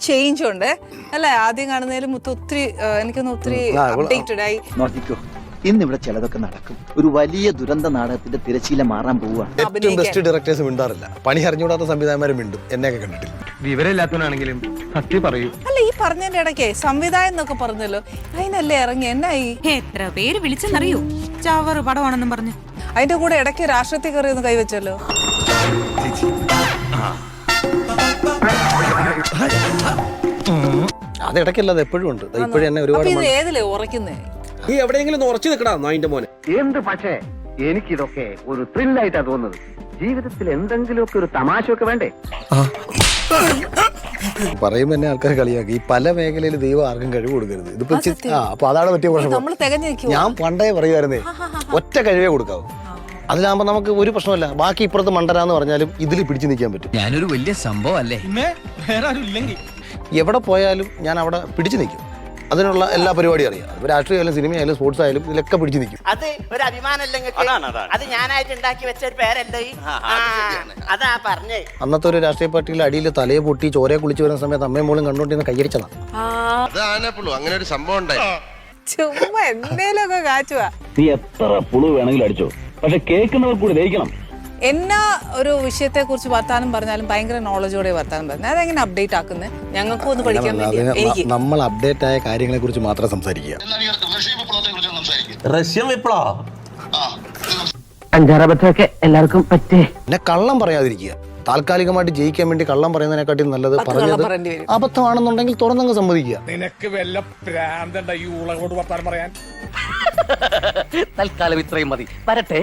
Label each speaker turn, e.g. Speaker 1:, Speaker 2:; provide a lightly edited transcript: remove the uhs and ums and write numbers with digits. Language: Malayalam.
Speaker 1: ചേഞ്ച് ഉണ്ട് അല്ലെ? ആദ്യം കാണുന്നതിൽ ഒത്തിരി എനിക്കൊന്ന് ഒത്തിരി അപ്ഡേറ്റഡ് ആയി.
Speaker 2: ഇന്നിവിടെ ചിലതൊക്കെ നടക്കും. ഒരു വലിയ ദുരന്ത നാടകത്തിന്റെ തിരശീല മാറാൻ പോവുകയാണ്.
Speaker 3: ഏറ്റവും ബെസ്റ്റ് ഡയറക്ടേഴ്സ് മിണ്ടാറില്ല. പണി അറിഞ്ഞുകൂടാത്ത സംവിധായകന്മാരും മിണ്ടും. എന്നെയൊക്കെ കണ്ടിട്ടില്ല.
Speaker 4: വിവരമില്ലാത്തവനാണെങ്കിലും സത്യം പറയൂ.
Speaker 1: അല്ല, ഈ പറഞ്ഞതിന്റെ ഇടയ്ക്ക് സംവിധായം എന്നൊക്കെ പറഞ്ഞല്ലോ, അതിനല്ലേ ഇറങ്ങി എന്നായി?
Speaker 5: എത്ര പേര് വിളിച്ചെന്നറിയോ? ചവറ് പടമാണെന്നും പറഞ്ഞു.
Speaker 1: അതിന്റെ കൂടെ ഇടയ്ക്ക് രാഷ്ട്രീയത്തിൽ കയറി ഒന്ന് കൈവച്ചല്ലോ.
Speaker 3: അത് ഇടയ്ക്കല്ല, അത് എപ്പോഴും ഉണ്ട്. ഇപ്പോഴും എന്നെ ഒരുപാട്
Speaker 1: ഏതിലേ ഉറക്കുന്നേ?
Speaker 6: നീ എവിടെയെങ്കിലും ഉറച്ചു നിൽക്കടാ നായിന്റെ മോനെ.
Speaker 4: എന്ത് പക്ഷേ എനിക്കിതൊക്കെ ഒരു ത്രില്ലായിട്ടാ തോന്നുന്നത്. ജീവിതത്തിൽ എന്തെങ്കിലുമൊക്കെ ഒരു തമാശയൊക്കെ വേണ്ടേ?
Speaker 3: പറയുമ്പോ എന്നെ ആൾക്കാർ കളിയാക്കി. ഈ പല മേഖലയിൽ ദൈവം ആർക്കും കഴിവ് കൊടുക്കരുത്. ഇതിപ്പോ അപ്പൊ അതാണ് പറ്റിയ പ്രശ്നം. ഞാൻ പണ്ടേ പറയുമായിരുന്നേ, ഒറ്റ കഴിവേ കൊടുക്കാവൂ. അതിലാകുമ്പോ നമുക്ക് ഒരു പ്രശ്നമല്ല. ബാക്കി ഇപ്പുറത്ത് മണ്ടരാന്ന് പറഞ്ഞാലും ഇതിൽ പിടിച്ചു നിൽക്കാൻ പറ്റും.
Speaker 7: ഞാനൊരു വലിയ സംഭവം അല്ലേ?
Speaker 3: എവിടെ പോയാലും ഞാൻ അവിടെ പിടിച്ചു നിൽക്കും. അതിനുള്ള എല്ലാ പരിപാടിയും അറിയാം. രാഷ്ട്രീയ ആയാലും സിനിമ ആയാലും സ്പോർട്സ് ആയാലും ഇതിലൊക്കെ പിടിച്ചു നിൽക്കും.
Speaker 8: അത് ഒരു അഭിമാനമല്ലെങ്കിൽ അത് ഞാനായിട്ട് ഉണ്ടാക്കി വെച്ച ഒരു പേരല്ലേ? അതാ പറഞ്ഞേ.
Speaker 3: അന്നത്തെ ഒരു രാഷ്ട്രീയ പാർട്ടിയിലെ അടിയിൽ തലയെ പൊട്ടി ചോരയെ കുളിച്ചു വരുന്ന സമയത്ത് അമ്മയും മോളും കണ്ടുകൊണ്ടിരുന്ന കയ്യടിച്ചതാണ്.
Speaker 9: അങ്ങനെ ഒരു സംഭവം ഉണ്ടായി.
Speaker 1: ചുമ്മാ എന്തേലൊക്കെ കാച്ചുവാ.
Speaker 10: നീ എത്ര പുളു വേണമെങ്കിലും അടിച്ചോ, പക്ഷെ കേൾക്കുന്നവർ കൂടി ദഹിക്കണം.
Speaker 1: എന്നാ ഒരു വിഷയത്തെ കുറിച്ച് വർത്താനം പറഞ്ഞാലും ഭയങ്കര നോളജോടെ വർത്താനം പറഞ്ഞു. അതെങ്ങനെ അപ്ഡേറ്റ് ആക്കുന്നത്? ഞങ്ങൾക്കും ഒന്ന് പഠിക്കാൻ വേണ്ടി.
Speaker 3: നമ്മൾ അപ്ഡേറ്റ് ആയ കാര്യങ്ങളെ കുറിച്ച് മാത്രം സംസാരിക്കുക.
Speaker 6: റഷ്യൻ വിപ്ലവം
Speaker 8: അഞ്ചാറബത്തൊക്കെ എല്ലാവർക്കും പറ്റേ.
Speaker 3: പിന്നെ കള്ളം പറയാതിരിക്കുക. താൽക്കാലികമായിട്ട് ജയിക്കാൻ വേണ്ടി കള്ളം പറയുന്നതിനെക്കാട്ടി നല്ലത് പറഞ്ഞത് അബദ്ധമാണെന്നുണ്ടെങ്കിൽ തുറന്നങ്ങ് സമ്മതിക്കുക.
Speaker 6: നിനക്ക് വല്ല പ്രാന്തണ്ട ഈ ഉളകോട് വർത്താനം പറയാൻ.
Speaker 7: തൽക്കാലം ഇത്രയും മതി. വരട്ടെ.